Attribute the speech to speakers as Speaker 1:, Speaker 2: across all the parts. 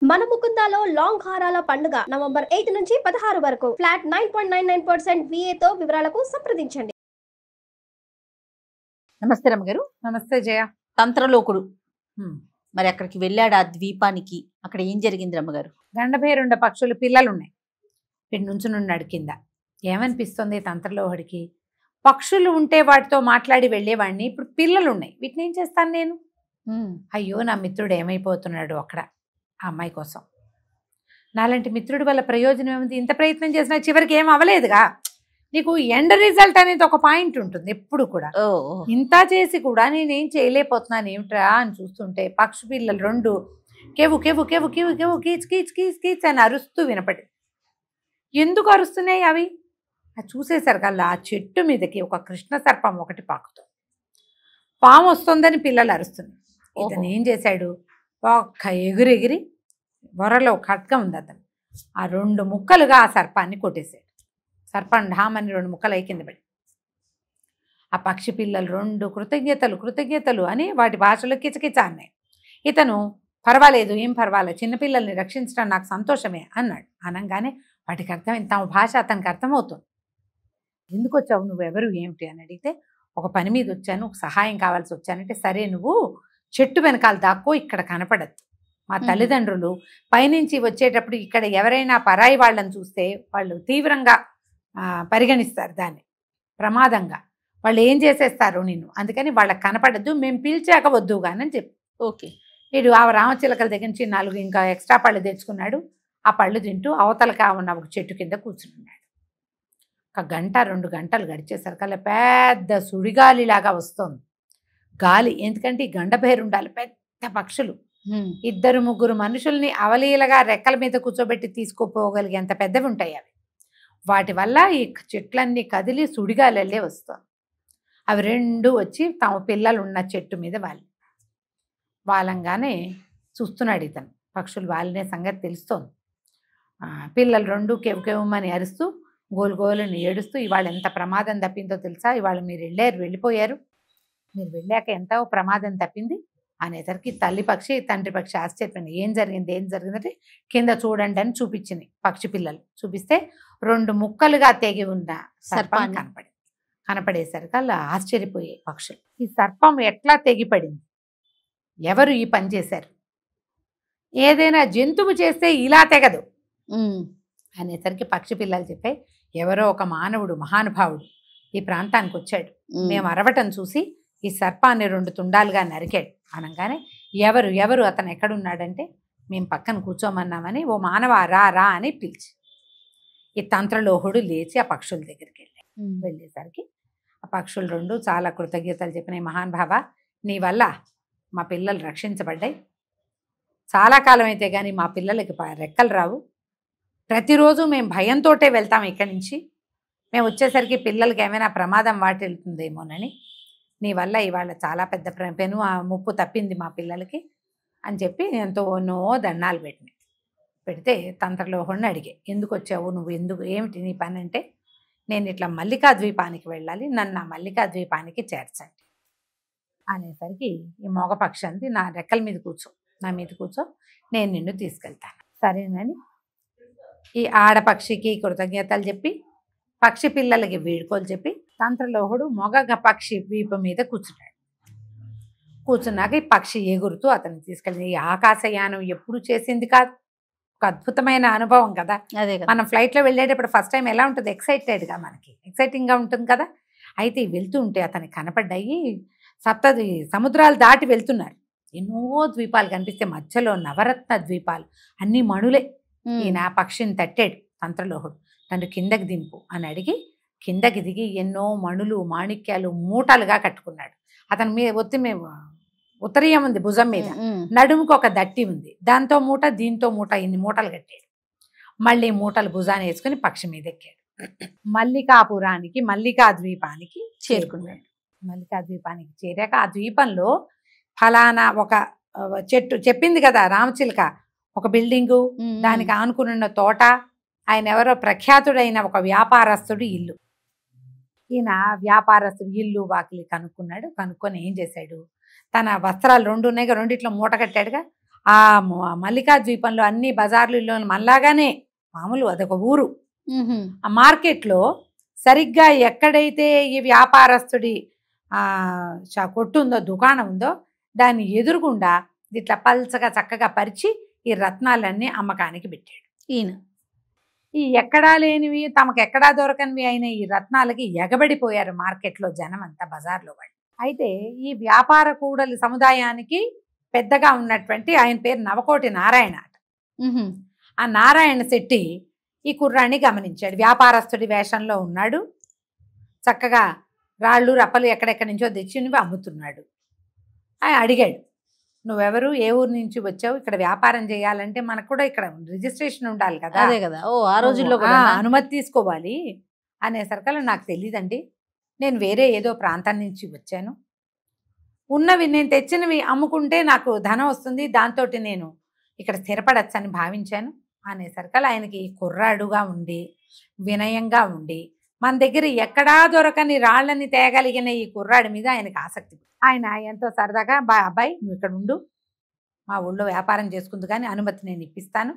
Speaker 1: మన ముకుందాలో లాంగ్ హారాల పండుగ నవంబర్ 8 నుంచి 16 వరకు ఫ్లాట్ 9.99% VA తో వివరాలకు సంప్రదించండి.
Speaker 2: నమస్తే రమ్మగారు.
Speaker 3: నమస్తే జయ.
Speaker 2: తంత్రలోకుడు మరి అక్కడికి వెళ్ళాడు, ఆ ద్వీపానికి. అక్కడ ఏం జరిగింది రమ్మగారు?
Speaker 3: గండభేరుండ పక్షులు పిల్లలున్నాయి. వీడి నుంచునున్నాడు కింద. ఏమనిపిస్తుంది తంత్రలోహడికి? పక్షులు ఉంటే వాటితో మాట్లాడి వెళ్ళేవాడిని, ఇప్పుడు పిల్లలు ఉన్నాయి, వీటిని ఏం చేస్తాను నేను? అయ్యో, నా మిత్రుడు ఏమైపోతున్నాడు అక్కడ ఆ అమ్మాయి కోసం. నాలాంటి మిత్రుడి వల్ల ప్రయోజనం ఏముంది? ఇంత ప్రయత్నం చేసినా చివరికి ఏం అవ్వలేదుగా. నీకు ఎండ్ రిజల్ట్ అనేది ఒక పాయింట్ ఉంటుంది ఎప్పుడు కూడా. ఇంత చేసి కూడా నేనేం చేయలేకపోతున్నాను ఏమిట్రా అని చూస్తుంటే పక్షి పిల్లలు రెండు కేవు కేవు కేవు కేవు కేవు కీచ్ కీచ్ కీచ్ కీచ్ అని అరుస్తూ వినపడి. ఎందుకు అరుస్తున్నాయి అవి? అది చూసేసరికల్లా ఆ చెట్టు మీదకి ఒక కృష్ణ సర్పం ఒకటి పాకుతుంది. పాము వస్తుందని పిల్లలు అరుస్తుంది. ఇతను ఏం చేశాడు? ఒక్క ఎగిరెగిరి బొర్రలో ఖడ్గం ఉంది అతను, ఆ రెండు ముక్కలుగా ఆ సర్పాన్ని కొట్టేశాడు. సర్పం ఢామని రెండు ముక్కలు కింద పడి. ఆ పక్షి పిల్లలు రెండు కృతజ్ఞతలు కృతజ్ఞతలు అని వాటి భాషలో కిచకిచ అన్నాయి. ఇతను పర్వాలేదు, ఏం పర్వాలేదు, చిన్నపిల్లల్ని రక్షించడం నాకు సంతోషమే అన్నాడు. అనగానే వాటికి అర్థమైంది, తమ భాష అతనికి అర్థమవుతుంది. ఎందుకు వచ్చావు, నువ్వెవరు, ఏమిటి అని అడిగితే, ఒక పని మీద వచ్చాను, ఒక సహాయం కావాల్సి వచ్చానంటే, సరే నువ్వు చెట్టు వెనకాల దాక్కో, ఇక్కడ కనపడద్దు. మా తల్లిదండ్రులు పైనుంచి వచ్చేటప్పుడు ఇక్కడ ఎవరైనా పరాయి వాళ్ళని చూస్తే వాళ్ళు తీవ్రంగా పరిగణిస్తారు, దాన్ని ప్రమాదంగా. వాళ్ళు ఏం చేసేస్తారు నిన్ను, అందుకని వాళ్ళకి కనపడద్దు, మేము పిలిచాక వద్దు కానీ చెప్పి.
Speaker 2: ఓకే.
Speaker 3: వీడు ఆ రామచిలకల దగ్గర నుంచి 4 ఇంకా ఎక్స్ట్రా పళ్ళు తెచ్చుకున్నాడు. ఆ పళ్ళు తింటూ అవతలగా ఉన్న ఒక చెట్టు కింద కూర్చున్నాడు. ఒక గంట 2 గంటలు గడిచేసరికల్లా పెద్ద సుడిగాలిలాగా వస్తుంది గాలి. ఎందుకంటే ఈ గండభేరుండాలి పెద్ద పక్షులు, 2-3 మనుషుల్ని అవలీలగా రెక్కల మీద కూర్చోబెట్టి తీసుకుపోగలిగేంత పెద్దవి ఉంటాయి అవి. వాటి వల్ల ఈ చెట్లన్నీ కదిలి సుడిగాలల్లే వస్తాం. అవి రెండు వచ్చి తమ పిల్లలు ఉన్న చెట్టు మీద వాలంగానే చూస్తున్నాడు ఇతను. పక్షులు వాలినే సంగతి తెలుస్తోంది. పిల్లలు రెండు కెవ్వుకెవ్వమని అరుస్తూ గోలుగోలుని ఏడుస్తూ, ఇవాళ ఎంత ప్రమాదం తప్పిందో తెలుసా, ఇవాళ మీరు వెళ్ళిపోయారు, మీరు వెళ్ళాక ఎంతో ప్రమాదం తప్పింది అనేసరికి తల్లి పక్షి తండ్రి పక్షి ఆశ్చర్యపోయింది. ఏం జరిగిందంటే, కింద చూడండి అని చూపించింది. పక్షి పిల్లలు చూపిస్తే 2 ముక్కలుగా తెగి ఉన్న సర్పం కనపడేసరికి అలా ఆశ్చర్యపోయాయి పక్షులు. ఈ సర్పం ఎట్లా తెగిపడింది, ఎవరు ఈ పని చేశారు, ఏదైనా జంతువు చేస్తే ఇలా తెగదు అనేసరికి పక్షి పిల్లలు చెప్పాయి, ఎవరో ఒక మానవుడు మహానుభావుడు ఈ ప్రాంతానికి వచ్చాడు, మేము అరవటం చూసి ఈ సర్పాన్ని 2 తుండాలుగా నరికాడు అనగానే, ఎవరు అతను ఎక్కడున్నాడంటే, మేము పక్కన కూర్చోమన్నామని ఓ మానవ రా అని పిలిచి, ఈ తంత్రలోహుడు లేచి ఆ పక్షుల దగ్గరికి వెళ్ళేసరికి ఆ పక్షులు 2 చాలా కృతజ్ఞతలు చెప్పినాయి. మహానుభావ, నీ వల్ల మా పిల్లలు రక్షించబడ్డాయి. చాలా కాలం అయితే కానీ మా పిల్లలకి రెక్కలు రావు. ప్రతిరోజు మేము భయంతోటే వెళ్తాం ఇక్కడి నుంచి. మేము వచ్చేసరికి పిల్లలకి ఏమైనా ప్రమాదం వాటిల్తుందేమోనని, నీ వల్ల ఇవాళ చాలా పెద్ద పెను ముప్పు తప్పింది మా పిల్లలకి అని చెప్పి ఎంతో దండాలు పెడితే తంత్రలోహుడిని అడిగే, ఎందుకు వచ్చావు నువ్వు, ఏమిటి నీ పని అంటే, నేను ఇట్లా మల్లికా ద్వీపానికి వెళ్ళాలి, నన్ను ఆ మల్లికా ద్వీపానికి చేర్చండి అనేసరికి ఈ మగపక్షి అంది, నా రెక్కల మీద కూర్చో, నా మీద కూర్చో, నేను నిన్ను తీసుకెళ్తాను. సరేనని ఈ ఆడపక్షికి కృతజ్ఞతలు చెప్పి పక్షి పిల్లలకి వీడుకోలు చెప్పి తంత్రలోహుడు మొగ పక్షి వీపు మీద కూర్చున్నాక ఈ పక్షి ఎగురుతూ అతన్ని తీసుకెళ్ళింది. ఈ ఆకాశయానం ఎప్పుడు చేసింది కాదు, ఒక అద్భుతమైన అనుభవం కదా.
Speaker 2: అదే
Speaker 3: మనం ఫ్లైట్లో వెళ్ళేటప్పుడు ఫస్ట్ టైం ఎలా ఉంటుంది, ఎక్సైటెడ్గా, మనకి ఎక్సైటింగ్గా ఉంటుంది కదా. అయితే వెళ్తూ ఉంటే అతనికి కనపడ్డాయి 7 సముద్రాలు దాటి వెళ్తున్నారు. ఎన్నో ద్వీపాలు కనిపిస్తే మధ్యలో నవరత్న ద్వీపాలు, అన్ని మణులే. ఈయన పక్షిని తట్టాడు తంత్రలోహుడు, నన్ను కిందకి దింపు అని అడిగి కిందకి దిగి ఎన్నో మణులు మాణిక్యాలు మూటలుగా కట్టుకున్నాడు. అతని మీద ఉత్తరీయం ఉంది భుజం మీద, నడుముకు ఒక దట్టి ఉంది, దాంతో మూట దీంతో మూట, ఇన్ని మూటలు కట్టాడు. మళ్ళీ మూటలు భుజాన్ని వేసుకుని పక్షి మీద ఎక్కాడు. మల్లికాపురానికి మల్లికా ద్వీపానికి చేరుకున్నాడు. మల్లికా ద్వీపానికి చేరాక ఆ ద్వీపంలో ఫలానా ఒక చెట్టు చెప్పింది కదా రామచిలక, ఒక బిల్డింగు, దానికి ఆనుకున్న తోట, ఆయన ఎవరో ప్రఖ్యాతుడైన ఒక వ్యాపారస్తుడు ఇల్లు. ఈయన వ్యాపారస్తుడు ఇల్లు వాకిలి కనుక్కున్నాడు. కనుక్కొని ఏం చేశాడు, తన వస్త్రాలు 2 ఉన్నాయిగా, రెండిట్లో మూట కట్టాడుగా, ఆ మల్లికా ద్వీపంలో అన్ని బజార్లలో మళ్ళాగానే మామూలు అదొక ఊరు. ఆ మార్కెట్లో సరిగ్గా ఎక్కడైతే ఈ వ్యాపారస్తుడి కొట్టు ఉందో, దుకాణం ఉందో, దాన్ని ఎదురుగుండా ఇట్లా పల్చగా చక్కగా పరిచి ఈ రత్నాలన్నీ అమ్మకానికి పెట్టాడు
Speaker 2: ఈయన.
Speaker 3: ఈ ఎక్కడా లేనివి, తమకు ఎక్కడా దొరకనివి అయిన ఈ రత్నాలకి ఎగబడిపోయారు మార్కెట్లో జనం అంతా, బజార్లో వాళ్ళు. అయితే ఈ వ్యాపార కూడలి సముదాయానికి పెద్దగా ఉన్నటువంటి ఆయన పేరు నవకోటి నారాయణ అట. ఆ నారాయణ శెట్టి ఈ కుర్రాన్ని గమనించాడు. వ్యాపారస్తుడి వేషంలో ఉన్నాడు, చక్కగా రాళ్ళు రప్పలు ఎక్కడెక్కడి నుంచో తెచ్చినవి అమ్ముతున్నాడు. ఆయన అడిగాడు, నువ్వెవరు, ఏ ఊరు నుంచి వచ్చావు, ఇక్కడ వ్యాపారం చేయాలంటే మనకు కూడా ఇక్కడ రిజిస్ట్రేషన్ ఉండాలి కదా.
Speaker 2: అదే కదా, ఓ ఆ రోజుల్లో కూడా
Speaker 3: అనుమతి తీసుకోవాలి అనేసరికల్లా నాకు తెలియదండి, నేను వేరే ఏదో ప్రాంతం నుంచి వచ్చాను, ఉన్నవి నేను తెచ్చినవి అమ్ముకుంటే నాకు ధనం వస్తుంది, దాంతో నేను ఇక్కడ స్థిరపడచ్చని భావించాను అనేసరికల్లా ఆయనకి కుర్రాడుగా ఉండి వినయంగా ఉండి మన దగ్గర ఎక్కడా దొరకని రాళ్ళని తేగలిగిన ఈ కుర్రాడి మీద ఆయనకు ఆసక్తి. ఆయన ఎంతో సరదాగా, అబ్బాయి నువ్వు ఇక్కడ ఉండు, మా ఊళ్ళో వ్యాపారం చేసుకుంది కానీ అనుమతి నేను ఇప్పిస్తాను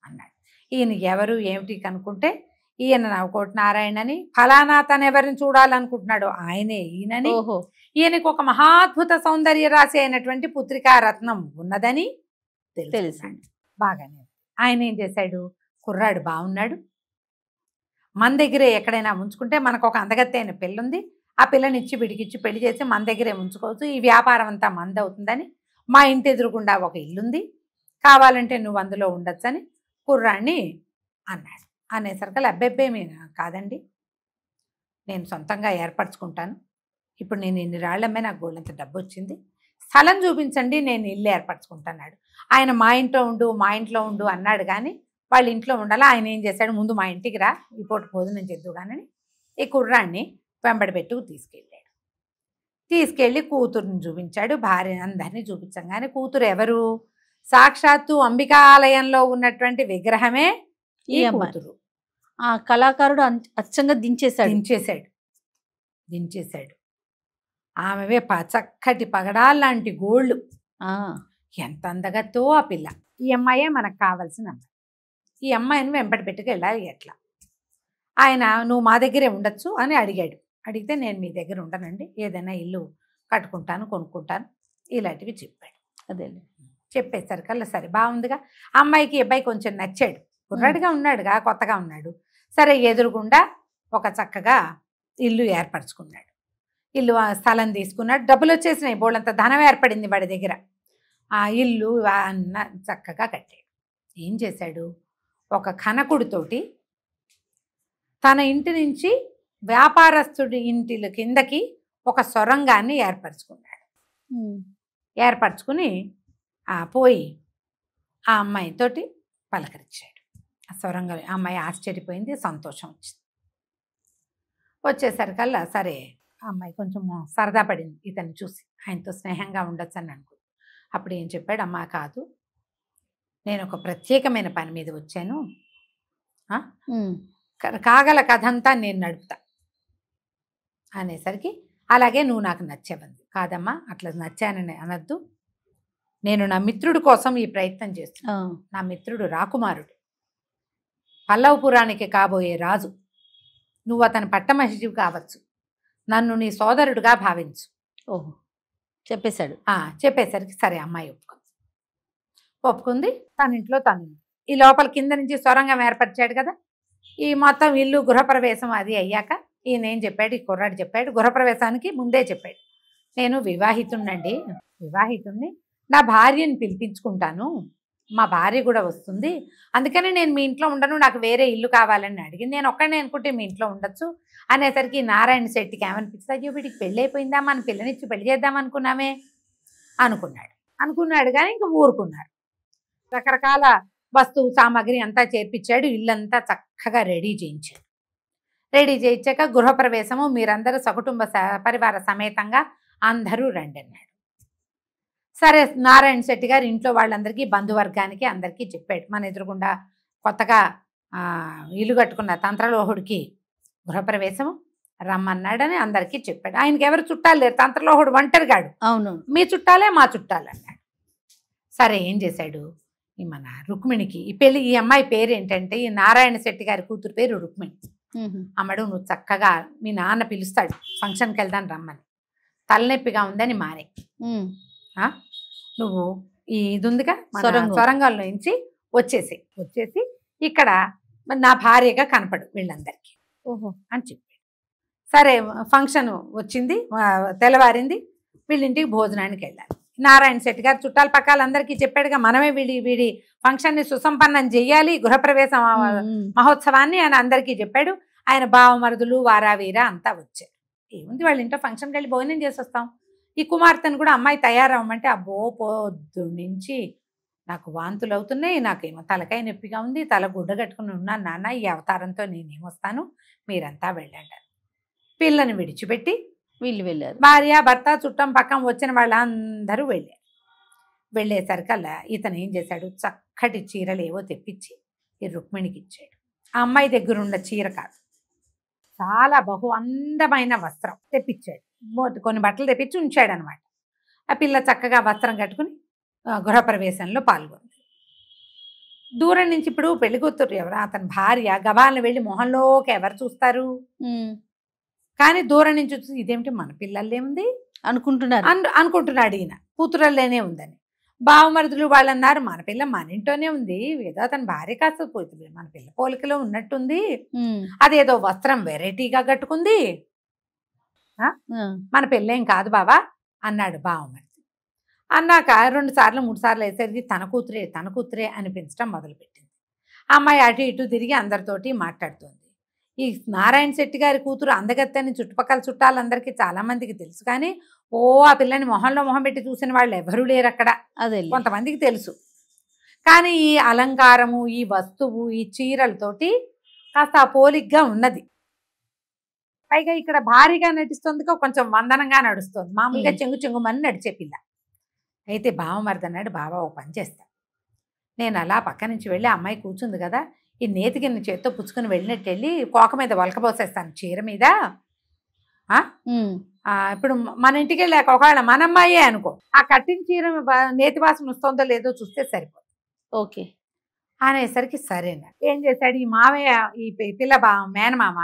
Speaker 3: అన్నాడు. ఈయన ఎవరు ఏమిటి కనుక్కుంటే ఈయన నవకోటి నారాయణ అని, ఫలానా తను ఎవరిని చూడాలనుకుంటున్నాడు ఆయనే ఈయనని, ఈయనకు ఒక మహాద్భుత సౌందర్య రాశి అయినటువంటి పుత్రికా రత్నం ఉన్నదని తెలుసు. బాగానే ఆయన ఏం చేశాడు, కుర్రాడు బాగున్నాడు, మన దగ్గరే ఎక్కడైనా ఉంచుకుంటే మనకు ఒక అందగత్తి అయిన పిల్ల ఉంది, ఆ పిల్లనిచ్చి విడికిచ్చి పెళ్లి చేసి మన దగ్గరే ఉంచుకోవచ్చు, ఈ వ్యాపారం అంతా మంద అవుతుందని, మా ఇంటి ఎదురుగుండా ఒక ఇల్లుంది, కావాలంటే నువ్వు అందులో ఉండొచ్చని కుర్రాన్ని అన్నాడు. అనేసరికి అబ్బెబ్బేమీ కాదండి, నేను సొంతంగా ఏర్పరచుకుంటాను, ఇప్పుడు నేను ఇన్ని రాళ్ళమ్మే నాకు గోళ్ళంత డబ్బు వచ్చింది, స్థలం చూపించండి నేను ఇల్లు ఏర్పరచుకుంటున్నాడు. ఆయన మా ఇంట్లో ఉండు అన్నాడు కానీ వాళ్ళ ఇంట్లో ఉండాలి. ఆయన ఏం చేశాడు, ముందు మా ఇంటికి రా, ఈ పూట భోజనం చేద్దు కానీ ఈ కుర్రాన్ని వెంబడి పెట్టుకు తీసుకెళ్ళాడు. తీసుకెళ్ళి కూతురుని చూపించాడు, భార్య అందరినీ చూపించగానే కూతురు ఎవరు, సాక్షాత్తు అంబికా ఆలయంలో ఉన్నటువంటి విగ్రహమే ఈ కూతురు.
Speaker 2: ఆ కళాకారుడు అచ్చంగా
Speaker 3: దించేశాడు. ఆమెవే చక్కటి పగడాల్లాంటి గోళ్ళు, ఎంత అందగతో ఆ పిల్ల. ఈ అమ్మాయే మనకు కావాల్సిన అమ్మాయి, ఈ అమ్మాయిని వెంబడి పెట్టుకు వెళ్ళాలి ఎట్లా. ఆయన నువ్వు మా దగ్గరే ఉండొచ్చు అని అడిగాడు. అడిగితే నేను మీ దగ్గర ఉండనండి, ఏదైనా ఇల్లు కట్టుకుంటాను, కొనుక్కుంటాను, ఇలాంటివి చెప్పాడు.
Speaker 2: అదే
Speaker 3: చెప్పేసరికల్లా సరే బాగుందిగా, అమ్మాయికి అబ్బాయి కొంచెం నచ్చాడు, కుర్రాడిగా ఉన్నాడుగా, కొత్తగా ఉన్నాడు. సరే ఎదురుగుండా ఒక చక్కగా ఇల్లు ఏర్పరచుకున్నాడు, ఇల్లు స్థలం తీసుకున్నాడు, డబ్బులు వచ్చేసినాయి, బోళ్ళంత ధనం ఏర్పడింది వాడి దగ్గర. ఆ ఇల్లు అన్న చక్కగా కట్టాడు. ఏం చేశాడు, ఒక కనకుడితోటి తన ఇంటి నుంచి వ్యాపారస్తుడి ఇంటి కిందకి ఒక సొరంగాన్ని ఏర్పరచుకున్నాడు. ఏర్పరచుకుని పోయి ఆ అమ్మాయితోటి పలకరించాడు. ఆ సొరంగం అమ్మాయి ఆశ్చర్యపోయింది, సంతోషం వచ్చింది. వచ్చేసరికల్లా సరే ఆ అమ్మాయి కొంచెం సరదా పడింది ఇతన్ని చూసి, ఆయనతో స్నేహంగా ఉండొచ్చు అని అనుకో. అప్పుడు ఏం చెప్పాడు, అమ్మా కాదు, నేను ఒక ప్రత్యేకమైన పని మీద వచ్చాను, కాగల కథ అంతా నేను నడుపుతా అనేసరికి, అలాగే నువ్వు నాకు నచ్చావంది. కాదమ్మా అట్లా నచ్చానని అనద్దు, నేను నా మిత్రుడి కోసం ఈ ప్రయత్నం చేస్తున్నాను. నా మిత్రుడు రాకుమారుడు, పల్లవపురానికి కాబోయే రాజు, నువ్వు అతని పట్టమహిషివి కావచ్చు, నన్ను నీ సోదరుడుగా భావించు.
Speaker 2: ఓహో చెప్పేశాడు.
Speaker 3: చెప్పేసరికి సరే అమ్మాయి ఒప్పుకుంది. తన ఇంట్లో తను ఈ లోపల కింద నుంచి సొరంగం ఏర్పరిచాడు కదా, ఈ మొత్తం ఇల్లు గృహప్రవేశం అది అయ్యాక ఈయన ఏం చెప్పాడు, ఈ కుర్రాడు చెప్పాడు, గృహప్రవేశానికి ముందే చెప్పాడు, నేను వివాహితుణ్ణి, నా భార్యని పిలిపించుకుంటాను, మా భార్య కూడా వస్తుంది, అందుకని నేను మీ ఇంట్లో ఉండను, నాకు వేరే ఇల్లు కావాలని అడిగింది, నేను ఒక్కడే అనుకుంటే మీ ఇంట్లో ఉండొచ్చు అనేసరికి నారాయణ శెట్టికి ఏమనిపిస్తుంది, అయ్యో వీడికి పెళ్ళి అయిపోయిందా, మన పిల్లనిచ్చి పెళ్లి చేద్దాం అనుకున్నామే అనుకున్నాడు కానీ ఇంకా ఊరుకున్నారు. రకరకాల వస్తువు సామాగ్రి అంతా చేర్పించాడు, ఇల్లంతా చక్కగా రెడీ చేయించాక గృహప్రవేశము మీరందరూ సకుటుంబ పరివార సమేతంగా అందరూ రండి అన్నాడు. సరే నారాయణ శెట్టి గారు ఇంట్లో వాళ్ళందరికీ బంధువర్గానికి అందరికీ చెప్పాడు, మన ఎదురుగుండా కొత్తగా ఇల్లు కట్టుకున్న తంత్రలోహుడికి గృహప్రవేశము రమ్మన్నాడని అందరికీ చెప్పాడు. ఆయనకి ఎవరు చుట్టాలు లేరు, తంత్రలోహుడు ఒంటరిగాడు, అవును మీ చుట్టాలే మా చుట్టాలు అన్నాడు. సరే ఏం చేశాడు, ఈ మన రుక్మిణికి ఈ అమ్మాయి పేరు ఏంటంటే, ఈ నారాయణ శెట్టి గారి కూతురు పేరు రుక్మిణి. అమ్మడు నువ్వు చక్కగా మీ నాన్న పిలుస్తాడు ఫంక్షన్కి వెళ్దాను రమ్మని, తలనొప్పిగా ఉందని మానే, నువ్వు ఈ ఇది ఉందిగా సొరంగంలో నుంచి వచ్చేసి ఇక్కడ నా భార్యగా కనపడు వీళ్ళందరికీ అని చెప్పాడు. సరే ఫంక్షన్ వచ్చింది, తెల్లవారింది, వీళ్ళింటికి భోజనానికి వెళ్ళాలి. నారాయణ శెట్టి గారు చుట్టాల పక్కలందరికీ చెప్పాడుగా, మనమే వీడి ఫంక్షన్ని సుసంపన్నం చెయ్యాలి, గృహప్రవేశం మహోత్సవాన్ని అని అందరికీ చెప్పాడు. ఆయన బావమరుదులు వారావీర అంతా వచ్చారు. ఏముంది వాళ్ళ ఇంట్లో ఫంక్షన్కి వెళ్ళి భోజనం చేసి వస్తాం. ఈ కుమార్తెను కూడా అమ్మాయి తయారవ్వమంటే, అబ్బో పొద్దు నుంచి నాకు వాంతులు అవుతున్నాయి, నాకేమో తలకాయ నొప్పిగా ఉంది, తల గుడ్డ కట్టుకుని ఉన్నాను నాన్న, ఈ అవతారంతో నేనేమొస్తాను, మీరంతా వెళ్ళండి. పిల్లని విడిచిపెట్టి
Speaker 2: వీళ్ళు వెళ్ళారు.
Speaker 3: భార్య భర్త చుట్టం పక్కన వచ్చిన వాళ్ళందరూ వెళ్ళారు. వెళ్ళేసరికల్లా ఇతను ఏం చేశాడు, చక్కటి చీరలు ఏవో తెప్పించి ఈ రుక్మిణికి ఇచ్చాడు. ఆ అమ్మాయి దగ్గర ఉన్న చీర కాదు, చాలా బహు అందమైన వస్త్రం తెప్పించాడు. కొన్ని బట్టలు తెప్పించి ఉంచాడు అనమాట. ఆ పిల్ల చక్కగా వస్త్రం కట్టుకుని గృహప్రవేశంలో పాల్గొంది. దూరం నుంచి ఇప్పుడు పెళ్లి కూతురు ఎవరు, అతని భార్య గబాలను వెళ్ళి మొహంలోకి ఎవరు చూస్తారు, కానీ దూరం నుంచి చూసి ఇదేమిటి మన పిల్లల్లే ఉంది అనుకుంటున్నాడు ఈయన, కూతురల్లేనే ఉందని. బావమరుదులు వాళ్ళు అన్నారు, మన పిల్ల మన ఇంట్లోనే ఉంది, ఏదో అతని భార్య కాస్త పోతుంది, మన పిల్ల పోలికలో ఉన్నట్టుంది, అదేదో వస్త్రం వెరైటీగా కట్టుకుంది, మన పిల్లేం కాదు బావా అన్నాడు బావమరిది. అన్నాక 2 సార్లు 3 సార్లు వేసరికి తన కూతురే అనిపించడం మొదలుపెట్టింది. ఆ అమ్మాయి అటు ఇటు తిరిగి అందరితోటి మాట్లాడుతుంది. ఈ నారాయణ శెట్టి గారి కూతురు అందగత్తని చుట్టుపక్కల చుట్టాలందరికీ చాలా మందికి తెలుసు, కానీ ఆ పిల్లని మొహంలో మొహం పెట్టి చూసిన వాళ్ళు ఎవరూ లేరు అక్కడ. అదే కొంతమందికి తెలుసు, కానీ ఈ అలంకారము, ఈ వస్తువు, ఈ చీరలతోటి కాస్త పోలిగ్గా ఉన్నది. పైగా ఇక్కడ భారీగా నటిస్తుంది, కొంచెం వందనంగా నడుస్తుంది, మామూలుగా చెంగుమని నడిచే పిల్ల. అయితే బావమరిది అన్నాడు, బావ ఓ పని చేస్తా, నేను అలా పక్క నుంచి వెళ్ళి అమ్మాయి కూర్చుంది కదా, ఈ నేతిగిన్న చేత్తో పుచ్చుకుని వెళ్ళినట్టు వెళ్ళి కోక మీద వలకపోసేస్తాను చీర మీద. ఇప్పుడు మన ఇంటికి వెళ్ళాక ఒకవేళ మన అమ్మాయే అనుకో, ఆ కట్టిన చీర నేతి వాసన వస్తుందో లేదో చూస్తే సరిపోదు.
Speaker 2: ఓకే
Speaker 3: అనేసరికి సరేనా. ఏం చేశాడు ఈ మావయ్య, ఈ పిల్ల మేనమామ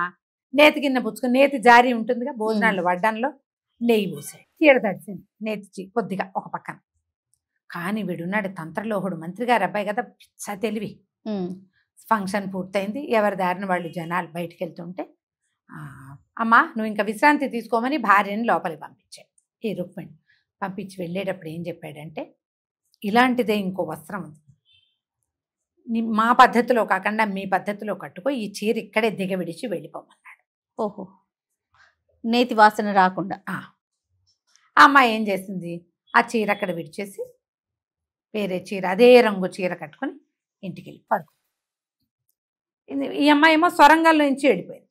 Speaker 3: నేతి గిన్నె పుచ్చుకుని, నేతి జారీ ఉంటుందిగా భోజనాల్లో వడ్డంలో, నెయ్యి పూసాడు. చీర తడిసింది నేతి కొద్దిగా ఒక పక్కన. కానీ వీడున్నాడు తంత్రలోహుడు, మంత్రి గారు అబ్బాయి కదా, పిచ్చ తెలివి. ఫంక్షన్ పూర్తయింది, ఎవరి దారిన వాళ్ళు జనాలు బయటికి వెళ్తుంటే, అమ్మా నువ్వు ఇంకా విశ్రాంతి తీసుకోమని భార్యని లోపలికి పంపించాడు. ఈ రుక్మిణి పంపించి వెళ్ళేటప్పుడు ఏం చెప్పాడంటే, ఇలాంటిదే ఇంకో వస్త్రం ఉంది, మా పద్ధతిలో కాకుండా మీ పద్ధతిలో కట్టుకో, ఈ చీర ఇక్కడే దిగవిడిచి వెళ్ళిపోమన్నాడు.
Speaker 2: ఓహో, నేతి వాసన రాకుండా.
Speaker 3: ఆ అమ్మాయి ఏం చేసింది, ఆ చీర అక్కడ విడిచేసి వేరే చీర, అదే రంగు చీర కట్టుకుని ఇంటికి వెళ్ళి పడుకుంది. ఈ అమ్మాయి ఏమో సొరంగంలో నుంచి వెళ్ళిపోయింది.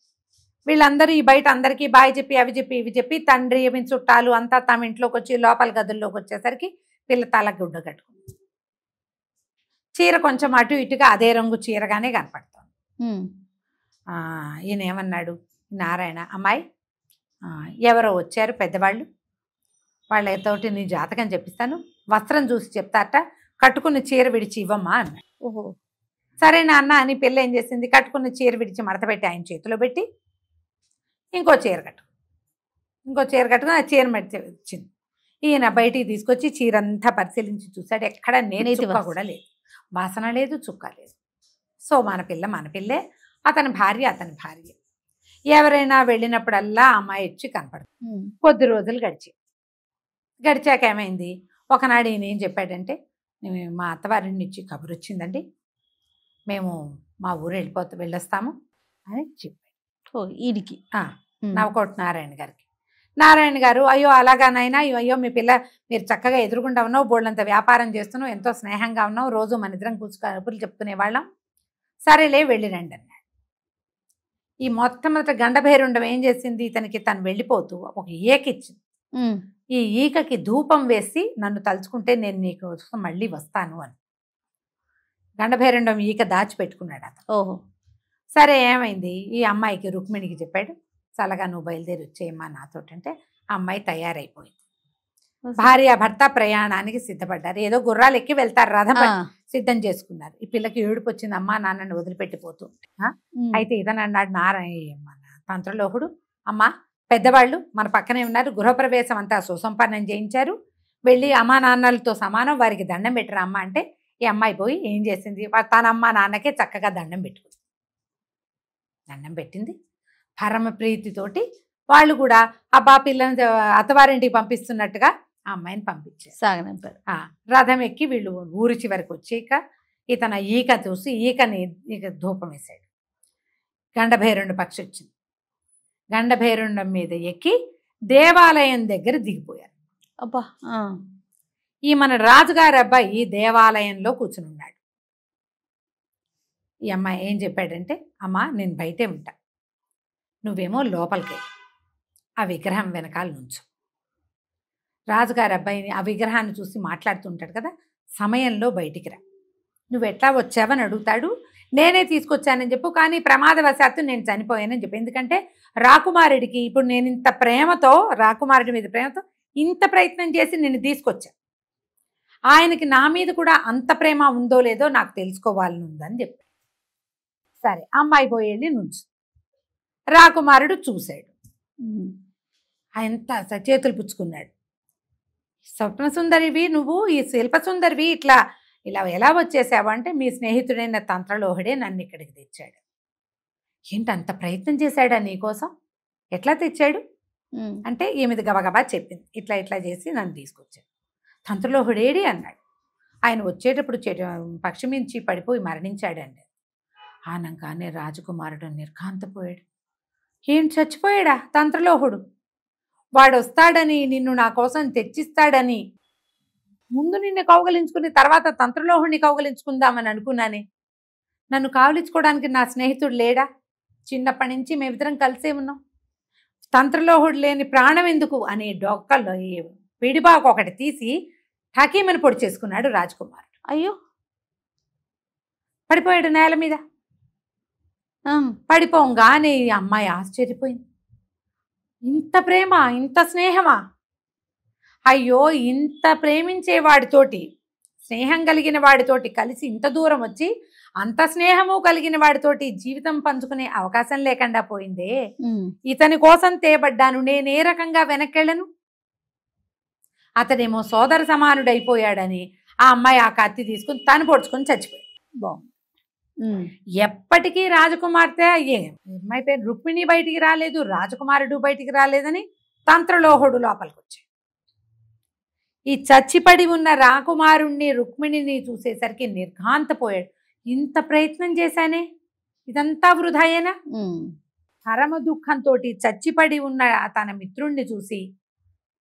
Speaker 3: వీళ్ళందరూ ఈ బయట అందరికీ బాయ్ చెప్పి అవి చెప్పి ఇవి చెప్పి, తండ్రి చుట్టాలు అంతా తమ ఇంట్లోకి వచ్చి లోపల గదుల్లోకి వచ్చేసరికి పిల్ల తల గుడ్డ కట్టుకుంది. చీర కొంచెం అటు ఇటుగా అదే రంగు చీరగానే కనపడుతుంది. ఈయన ఏమన్నాడు, నారాయణ, అమ్మాయి ఎవరో వచ్చారు పెద్దవాళ్ళు, వాళ్ళతోటి నీ జాతకం చెప్పిస్తాను, వస్త్రం చూసి చెప్తారట, కట్టుకున్న చీర విడిచి ఇవ్వమ్మా అన్నాడు.
Speaker 2: ఓహో
Speaker 3: సరే నాన్న అని పిల్ల ఏం చేసింది, కట్టుకున్న చీర విడిచి మడత పెట్టి ఆయన చేతిలో పెట్టి ఇంకో చీర కట్టుకుని ఆ చీర మడిచి వచ్చింది. ఈయన బయటికి తీసుకొచ్చి చీర అంతా పరిశీలించి చూశాడు, ఎక్కడ నేనే చుక్క కూడా లేదు, వాసన లేదు, చుక్క లేదు. సో మన పిల్లే, అతని భార్య. ఎవరైనా వెళ్ళినప్పుడల్లా అమ్మాయి వచ్చి కనపడుతుంది. కొద్ది రోజులు గడిచాక ఏమైంది, ఒకనాడు ఈయన ఏం చెప్పాడంటే, మా అత్తవారిని ఇచ్చి కబురు వచ్చిందండి, మేము మా ఊరు వెళ్ళొస్తాము అని చెప్పాడు.
Speaker 2: ఈడికి
Speaker 3: నవకోట నారాయణ గారికి. నారాయణ గారు, అయ్యో అలాగానైనా, అయ్యో మీ పిల్ల మీరు చక్కగా ఎదురుకుండా ఉన్నావు, బోళ్ళంత వ్యాపారం చేస్తున్నావు, ఎంతో స్నేహంగా ఉన్నావు, రోజు మన ఇద్దరం కబుర్లు చెప్పుకునేవాళ్ళం, సరేలే వెళ్ళిరండి అన్నాడు. ఈ మొట్టమొదటి గండభైరుండం ఏం చేసింది, తను వెళ్ళిపోతూ ఒక ఈకకిచ్చింది. ఈ ఈకకి ధూపం వేసి నన్ను తలుచుకుంటే నేను నీకు మళ్ళీ వస్తాను అని. గండభైరుండం ఈక దాచిపెట్టుకున్నాడు అతను.
Speaker 2: ఓహో
Speaker 3: సరే ఏమైంది, ఈ అమ్మాయికి రుక్మిణికి చెప్పాడు, చల్లగా నువ్వు బయలుదేరి వచ్చేయమ్మా నాతోటి అంటే, ఆ అమ్మాయి తయారైపోయింది. భార్య భర్త ప్రయాణానికి సిద్ధపడ్డారు. ఏదో గుర్రాలు ఎక్కి వెళ్తారు, రథం సిద్ధం చేసుకున్నారు. ఈ పిల్లకి ఏడుపు వచ్చింది, అమ్మా నాన్నని వదిలిపెట్టిపోతూ. అయితే ఇదని అన్నాడు మన తంత్రలోహుడు, అమ్మా పెద్దవాళ్ళు మన పక్కనే ఉన్నారు, గృహప్రవేశం అంతా సుసంపన్నం చేయించారు, వెళ్ళి అమ్మా నాన్నలతో సమానం వారికి దండం పెట్టరా అమ్మ అంటే, ఈ అమ్మాయి పోయి ఏం చేసింది, తన అమ్మ నాన్నకే చక్కగా దండం పెట్టుకుంది. దండం పెట్టింది పరమ ప్రీతితోటి. వాళ్ళు కూడా అబ్బా పిల్లని అత్తవారింటికి పంపిస్తున్నట్టుగా ఆ అమ్మాయిని పంపించారు,
Speaker 2: సాగనంపారు.
Speaker 3: రథం ఎక్కి వీళ్ళు ఊరి చివరికి వచ్చాక ఇతను ఈక చూసి ఈకని ధూపం వేశాడు. గండభైరుండ పక్షి వచ్చింది. గండభైరుండం మీద ఎక్కి దేవాలయం దగ్గర దిగిపోయారు.
Speaker 2: అబ్బా,
Speaker 3: ఈ మన రాజుగారి అబ్బాయి దేవాలయంలో కూర్చుని ఉన్నాడు. ఈ అమ్మాయి ఏం చెప్పాడంటే, అమ్మా నేను బయటే ఉంటా, నువ్వేమో లోపలికే ఆ విగ్రహం వెనకాల నుంచు. రాజుగారి అబ్బాయిని ఆ విగ్రహాన్ని చూసి మాట్లాడుతుంటాడు కదా, సమయంలో బయటికి రా, నువ్వు ఎట్లా వచ్చావని అడుగుతాడు. నేనే తీసుకొచ్చానని చెప్పు, కానీ ప్రమాదవశాత్తు నేను చనిపోయానని చెప్పు. ఎందుకంటే రాకుమారుడికి ఇప్పుడు నేను ఇంత ప్రేమతో, రాకుమారుడి మీద ప్రేమతో ఇంత ప్రయత్నం చేసి నేను తీసుకొచ్చా, ఆయనకి నా మీద కూడా అంత ప్రేమ ఉందో లేదో నాకు తెలుసుకోవాలని ఉందని చెప్పి. సరే అమ్మాయి పోయి వెళ్ళి నుంచు. రాకుమారుడు చూశాడు, అంత చేతులు పుచ్చుకున్నాడు. స్వప్నసుందరివి నువ్వు, ఈ శిల్పసుందరివి ఇట్లా ఇలా ఎలా వచ్చేసావు అంటే, మీ స్నేహితుడైన తంత్రలోహుడే నన్ను ఇక్కడికి తెచ్చాడు. ఏంటి అంత ప్రయత్నం చేశాడా నీకోసం, ఎట్లా తెచ్చాడు అంటే ఈమెది గబగబా చెప్పింది, ఇట్లా ఇట్లా చేసి నన్ను తీసుకొచ్చాడు. తంత్రలోహుడేడి అన్నాడు. ఆయన వచ్చేటప్పుడు పక్షి మించి పడిపోయి మరణించాడండి. ఆనంగానే రాజకుమారుడు నిర్ఘాంతపోయాడు. ఏంటి చచ్చిపోయాడా తంత్రలోహుడు? వాడు వస్తాడని, నిన్ను నా కోసం తెచ్చిస్తాడని ముందు నిన్ను కౌగలించుకుని తర్వాత తంత్రలోహుడిని కౌగలించుకుందామని అనుకున్నానే. నన్ను కావలించుకోవడానికి నా స్నేహితుడు లేడా? చిన్నప్పటి నుంచి మేమిద్దరం కలిసే ఉన్నాం. తంత్రలోహుడు లేని ప్రాణం ఎందుకు అని డొక్కల్లో పిడిబాకు ఒకటి తీసి ఠకీమని పొడి చేసుకున్నాడు రాజకుమారుడు.
Speaker 2: అయ్యో,
Speaker 3: పడిపోయాడు నేల మీద. పడిపోగానే ఈ అమ్మాయి ఆశ్చర్యపోయింది. ఇంత ప్రేమ, ఇంత స్నేహమా? అయ్యో, ఇంత ప్రేమించే వాడితోటి, స్నేహం కలిగిన వాడితోటి కలిసి ఇంత దూరం వచ్చి అంత స్నేహము కలిగిన వాడితోటి జీవితం పంచుకునే అవకాశం లేకుండా పోయిందే. ఇతని కోసం తేబడ్డాను, నేనే రకంగా వెనక్కెళ్ళను. అతడేమో సోదర సమానుడైపోయాడని ఆ అమ్మాయి ఆ కత్తి తీసుకుని తను పొడుచుకొని చచ్చిపోయాడు. బాగుంది. ఎప్పటికీ రాజకుమార్తె అమ్మాయి పేరు రుక్మిణి బయటికి రాలేదు, రాజకుమారుడు బయటికి రాలేదని తంత్రలోహుడు లోపలికి వచ్చాడు. ఈ చచ్చిపడి ఉన్న రాకుమారుణ్ణి రుక్మిణిని చూసేసరికి నిర్ఘాంతపోయాడు. ఇంత ప్రయత్నం చేశానే, ఇదంతా వృధాయేనా? పరమ దుఃఖంతో చచ్చిపడి ఉన్న తన మిత్రుణ్ణి చూసి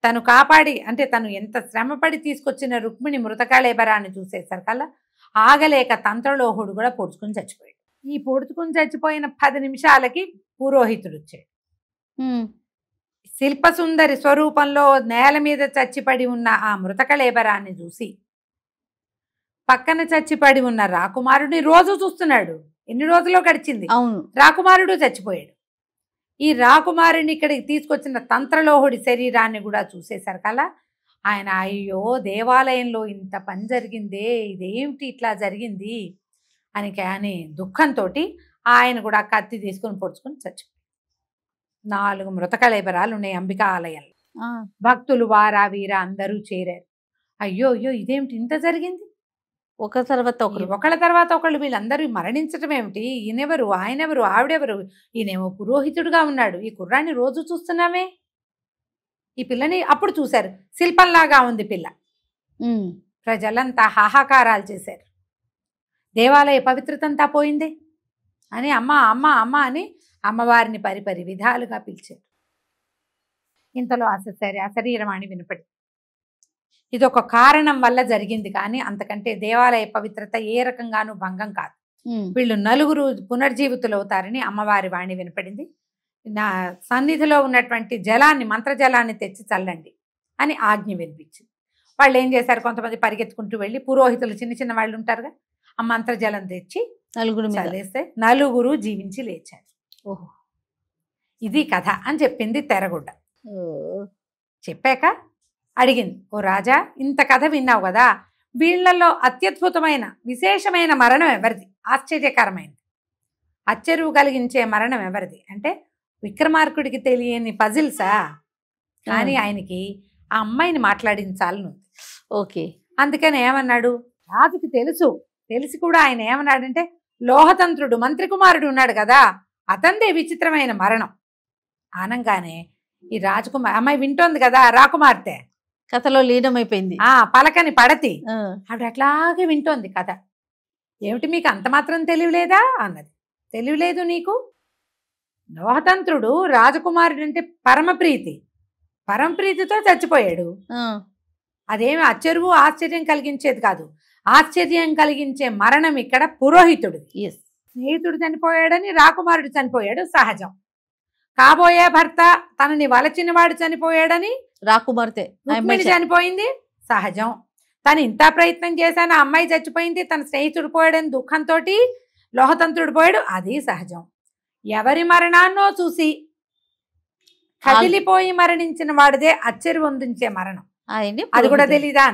Speaker 3: తను కాపాడి, అంటే తను ఎంత శ్రమపడి తీసుకొచ్చిన రుక్మిణి మృతకాళేబరాన్ని చూసేసరికల్లా ఆగలేక తంత్రలోహుడు కూడా పొడుచుకుని చచ్చిపోయాడు. ఈ పొడుచుకుని చచ్చిపోయిన 10 నిమిషాలకి పురోహితుడు వచ్చాడు. శిల్పసుందరి స్వరూపంలో నేల మీద చచ్చిపడి ఉన్న ఆ మృతకళేబరాన్ని చూసి పక్కన చచ్చిపడి ఉన్న రాకుమారుడిని రోజు చూస్తున్నాడు. ఎన్ని రోజుల్లో గడిచింది,
Speaker 2: అవును,
Speaker 3: రాకుమారుడు చచ్చిపోయాడు. ఈ రాకుమారుని ఇక్కడికి తీసుకొచ్చిన తంత్రలోహుడి శరీరాన్ని కూడా చూసేసరికల్లా ఆయన అయ్యో దేవాలయంలో ఇంత పని జరిగిందే, ఇదేమిటి ఇట్లా జరిగింది అని కానీ దుఃఖంతో ఆయన కూడా కత్తి తీసుకుని పొడుచుకుని చచ్చిపోయాడు. 4 మృతకళేబరాలు ఉన్నాయి అంబికా ఆలయంలో. భక్తులు వారా వీరా అందరూ చేరారు. అయ్యో అయ్యో ఇదేమిటి ఇంత జరిగింది,
Speaker 2: ఒకళ్ళ
Speaker 3: తర్వాత ఒకళ్ళు వీళ్ళందరూ మరణించటం ఏమిటి, ఈయనెవరు, ఆయనెవరు, ఆవిడెవరు, ఈయనేమో పురోహితుడుగా ఉన్నాడు, ఈ కుర్రాన్ని రోజు చూస్తున్నామే, ఈ పిల్లని అప్పుడు చూశారు, శిల్పంలాగా ఉంది పిల్ల. ప్రజలంతా హాహాకారాలు చేశారు. దేవాలయ పవిత్రతంతా పోయింది అని అమ్మ అమ్మ అమ్మ అని అమ్మవారిని పరిపరి విధాలుగా పిలిచారు. ఇంతలో అశరీరవాణి వినపడి, ఇదొక కారణం వల్ల జరిగింది కానీ అంతకంటే దేవాలయ పవిత్రత ఏ రకంగానూ భంగం కాదు. వీళ్ళు 4 పునర్జీవితులు అవుతారని అమ్మవారి వాణి వినపడింది. నా సన్నిధిలో ఉన్నటువంటి జలాన్ని, మంత్రజలాన్ని తెచ్చి చల్లండి అని ఆజ్ఞ వినిపించింది. వాళ్ళు ఏం చేశారు, కొంతమంది పరిగెత్తుకుంటూ వెళ్ళి పురోహితులు చిన్న చిన్న వాళ్ళు ఉంటారుగా, ఆ మంత్రజలం తెచ్చి 4 చల్లేస్తే 4 జీవించి లేచారు.
Speaker 2: ఓహో,
Speaker 3: ఇది కథ అని చెప్పింది తెరగుడ్డ. చెప్పాక అడిగింది, ఓ రాజా, ఇంత కథ విన్నావు కదా, వీళ్లలో అత్యద్భుతమైన విశేషమైన మరణం ఎవరిది? ఆశ్చర్యకరమైనది, ఆశ్చర్యం కలిగించే మరణం ఎవరిది అంటే విక్రమార్కుడికి తెలియని పజిల్సా, కానీ ఆయనకి ఆ అమ్మాయిని మాట్లాడించాలని ఉంది.
Speaker 2: ఓకే.
Speaker 3: అందుకని ఏమన్నాడు, రాజుకి తెలిసి కూడా ఆయన ఏమన్నాడంటే, లోహతంత్రుడు మంత్రి కుమారుడు ఉన్నాడు కదా, అతందే విచిత్రమైన మరణం ఆనంగానే ఈ రాజకుమార్ అమ్మాయి వింటోంది కదా, రాకుమార్తె
Speaker 2: కథలో లీనమైపోయింది.
Speaker 3: పలకని పడతి ఆవిడ అట్లాగే వింటోంది కథ. ఏమిటి మీకు అంత మాత్రం తెలియలేదా అన్నది. తెలియలేదు నీకు? లోహతంత్రుడు రాజకుమారుడు అంటే పరమప్రీతితో చచ్చిపోయాడు. అదేమి ఆశ్చర్యం కలిగించేది కాదు. ఆశ్చర్యం కలిగించే మరణం ఇక్కడ పురోహితుడు. స్నేహితుడు చనిపోయాడని రాకుమారుడు చనిపోయాడు సహజం. కాబోయే భర్త తనని వలచినవాడు చనిపోయాడని
Speaker 2: రాకుమార్తె
Speaker 3: చనిపోయింది సహజం. తను ఇంత ప్రయత్నం చేశాను, ఆ అమ్మాయి చచ్చిపోయింది, తన స్నేహితుడు పోయాడని దుఃఖంతో లోహతంత్రుడు పోయాడు, అది సహజం. ఎవరి మరణాన్నో చూసి కదిలిపోయి మరణించిన వాడిదే ఆశ్చర్యం పొందించే మరణం, అది కూడా తెలీదా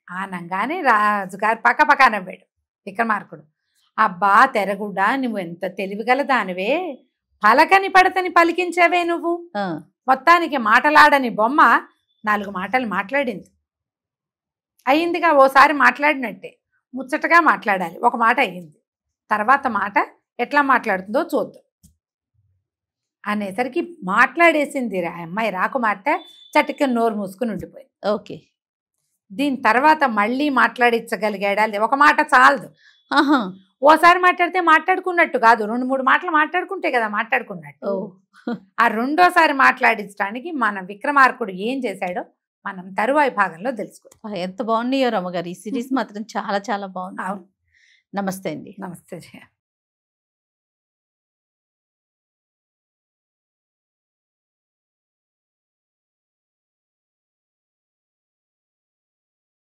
Speaker 3: ఆనంగానే రాజుగారు పక్క నవ్వాడు విక్రమార్కుడు. అబ్బా తెరగుడ్డా, నువ్వు ఎంత తెలివిగల దానివే, పలకని పడతని పలికించావే నువ్వు. మొత్తానికి మాటలాడని బొమ్మ 4 మాటలు మాట్లాడింది. అయ్యిందిగా, ఓసారి మాట్లాడినట్టే ముచ్చటగా మాట్లాడాలి. ఒక మాట అయ్యింది, తర్వాత మాట ఎట్లా మాట్లాడుతుందో చూద్దాం అనేసరికి మాట్లాడేసింది అమ్మాయి రాకుమార్తె. చటుక్క నోరు మూసుకుని ఉండిపోయింది.
Speaker 2: ఓకే.
Speaker 3: దీని తర్వాత మళ్ళీ మాట్లాడించగలిగాడా? ఒక మాట చాలదు. ఓసారి మాట్లాడితే మాట్లాడుకున్నట్టు కాదు, 2-3 మాటలు మాట్లాడుకుంటే కదా మాట్లాడుకున్నట్టు. ఆ రెండోసారి మాట్లాడించడానికి మన విక్రమార్కుడు ఏం చేశాడో మనం తరువాయి భాగంలో తెలుసుకుందాం.
Speaker 2: ఎంత బాగున్నాయో రమ్మగారు, ఈ సిరీస్ మాత్రం చాలా చాలా బాగుంది.
Speaker 3: అవును.
Speaker 2: నమస్తే అండి.
Speaker 3: నమస్తే జయ.